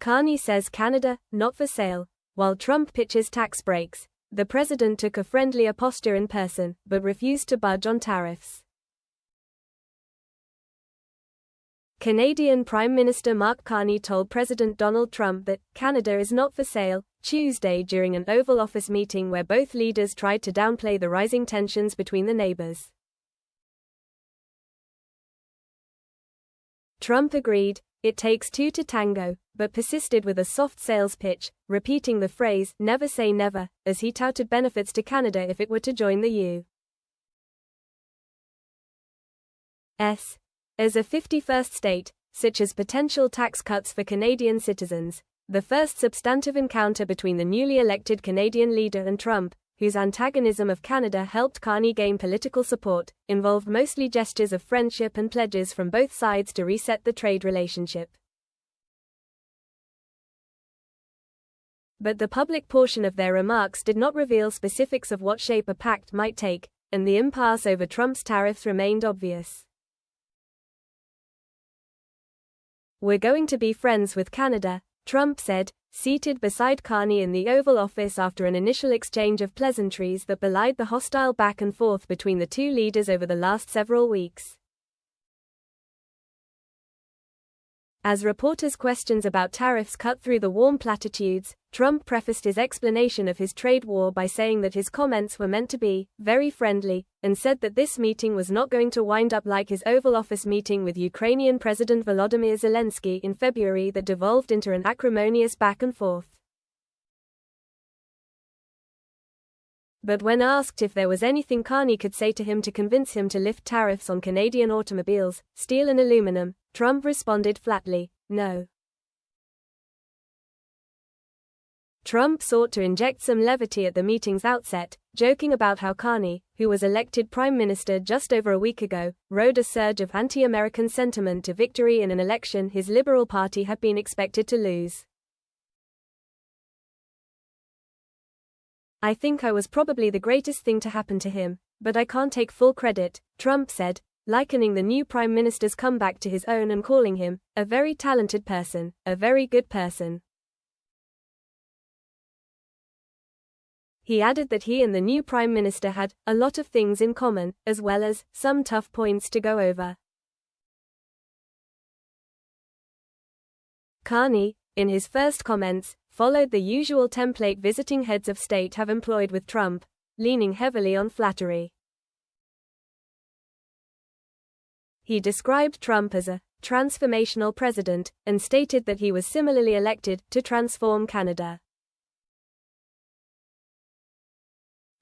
Carney says Canada, not for sale. While Trump pitches tax breaks, the president took a friendlier posture in person, but refused to budge on tariffs. Canadian Prime Minister Mark Carney told President Donald Trump that Canada is not for sale Tuesday during an Oval Office meeting where both leaders tried to downplay the rising tensions between the neighbors. Trump agreed, "It takes two to tango," but persisted with a soft sales pitch, repeating the phrase, "never say never," as he touted benefits to Canada if it were to join the U.S. as a 51st state, such as potential tax cuts for Canadian citizens. The first substantive encounter between the newly elected Canadian leader and Trump, whose antagonism of Canada helped Carney gain political support, involved mostly gestures of friendship and pledges from both sides to reset the trade relationship. But the public portion of their remarks did not reveal specifics of what shape a pact might take, and the impasse over Trump's tariffs remained obvious. "We're going to be friends with Canada," Trump said, seated beside Carney in the Oval Office after an initial exchange of pleasantries that belied the hostile back and forth between the two leaders over the last several weeks. As reporters' questions about tariffs cut through the warm platitudes, Trump prefaced his explanation of his trade war by saying that his comments were meant to be very friendly, and said that this meeting was not going to wind up like his Oval Office meeting with Ukrainian President Volodymyr Zelensky in February that devolved into an acrimonious back and forth. But when asked if there was anything Carney could say to him to convince him to lift tariffs on Canadian automobiles, steel and aluminum, Trump responded flatly, "No." Trump sought to inject some levity at the meeting's outset, joking about how Carney, who was elected prime minister just over a week ago, rode a surge of anti-American sentiment to victory in an election his Liberal Party had been expected to lose. "I think I was probably the greatest thing to happen to him, but I can't take full credit," Trump said, likening the new prime minister's comeback to his own and calling him a very talented person, a very good person. He added that he and the new prime minister had a lot of things in common, as well as some tough points to go over. Carney, in his first comments, followed the usual template visiting heads of state have employed with Trump, leaning heavily on flattery. He described Trump as a transformational president, and stated that he was similarly elected to transform Canada.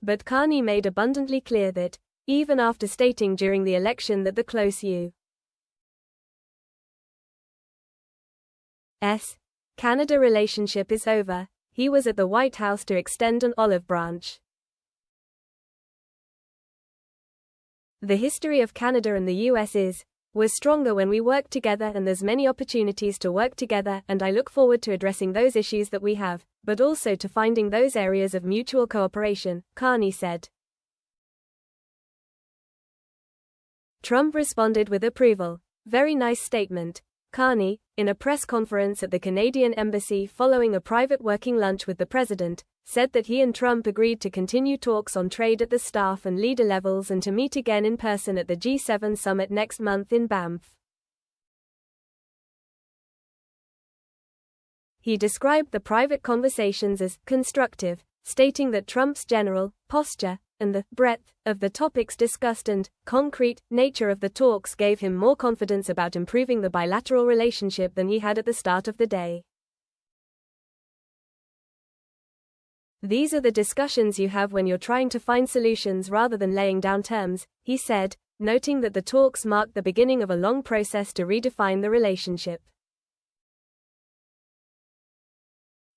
But Carney made abundantly clear that, even after stating during the election that the close U.S. Canada relationship is over, he was at the White House to extend an olive branch. "The history of Canada and the U.S. we're stronger when we work together, and there's many opportunities to work together, and I look forward to addressing those issues that we have, but also to finding those areas of mutual cooperation," Carney said. Trump responded with approval. "Very nice statement." Carney, in a press conference at the Canadian Embassy following a private working lunch with the president, said that he and Trump agreed to continue talks on trade at the staff and leader levels and to meet again in person at the G7 summit next month in Banff. He described the private conversations as constructive, stating that Trump's general posture and the breadth of the topics discussed and concrete nature of the talks gave him more confidence about improving the bilateral relationship than he had at the start of the day. "These are the discussions you have when you're trying to find solutions rather than laying down terms," he said, noting that the talks marked the beginning of a long process to redefine the relationship.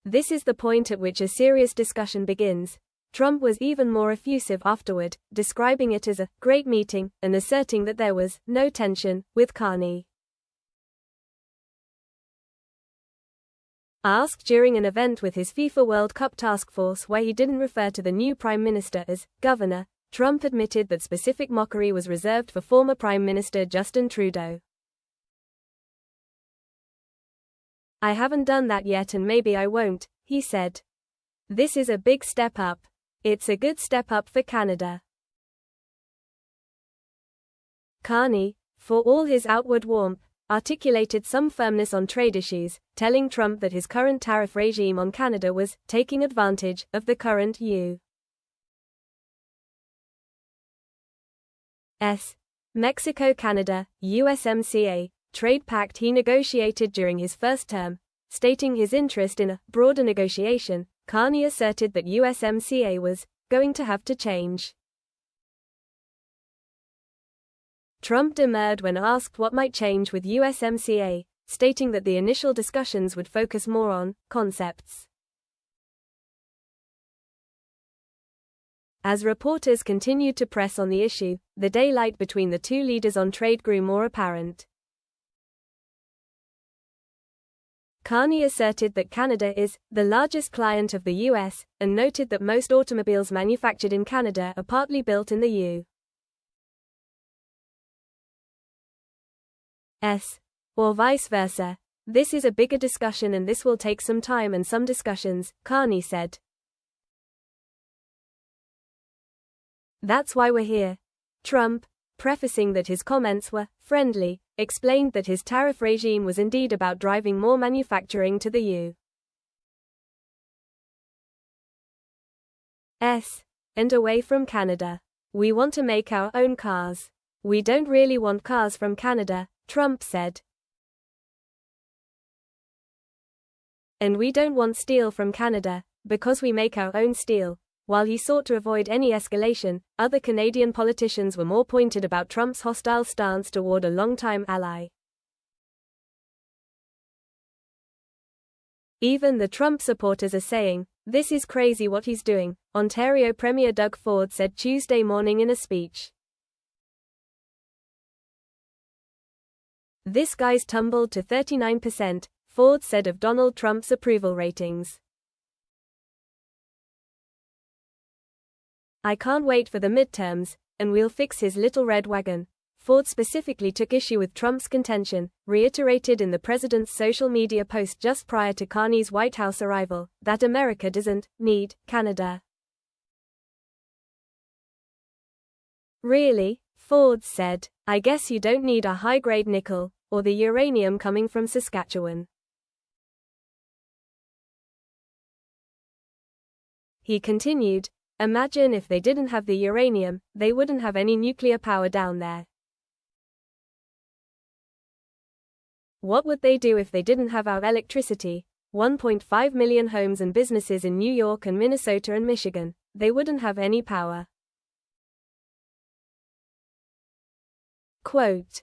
"This is the point at which a serious discussion begins." Trump was even more effusive afterward, describing it as a great meeting and asserting that there was no tension with Carney. Asked during an event with his FIFA World Cup task force where he didn't refer to the new prime minister as governor, Trump admitted that specific mockery was reserved for former Prime Minister Justin Trudeau. I haven't done that yet and maybe I won't, he said. This is a big step up. It's a good step up for Canada. Carney, for all his outward warmth, articulated some firmness on trade issues, telling Trump that his current tariff regime on Canada was taking advantage of the current U.S. Mexico-Canada, USMCA, trade pact he negotiated during his first term. Stating his interest in a broader negotiation, Carney asserted that USMCA was going to have to change. Trump demurred when asked what might change with USMCA, stating that the initial discussions would focus more on concepts. As reporters continued to press on the issue, the daylight between the two leaders on trade grew more apparent. Carney asserted that Canada is the largest client of the U.S., and noted that most automobiles manufactured in Canada are partly built in the U.S., or vice versa. This is a bigger discussion and this will take some time and some discussions, Carney said. That's why we're here. Trump, prefacing that his comments were friendly, explained that his tariff regime was indeed about driving more manufacturing to the U.S. and away from Canada. We want to make our own cars. We don't really want cars from Canada, Trump said. And we don't want steel from Canada, because we make our own steel. While he sought to avoid any escalation, other Canadian politicians were more pointed about Trump's hostile stance toward a longtime ally. Even the Trump supporters are saying, "This is crazy what he's doing," Ontario Premier Doug Ford said Tuesday morning in a speech. "This guy's tumbled to 39%, Ford said of Donald Trump's approval ratings. "I can't wait for the midterms, and we'll fix his little red wagon." Ford specifically took issue with Trump's contention, reiterated in the president's social media post just prior to Carney's White House arrival, that America doesn't need Canada. "Really?" Ford said. "I guess you don't need a high-grade nickel, or the uranium coming from Saskatchewan." He continued, "Imagine if they didn't have the uranium, they wouldn't have any nuclear power down there. What would they do if they didn't have our electricity? 1.5 million homes and businesses in New York and Minnesota and Michigan, they wouldn't have any power." Quote,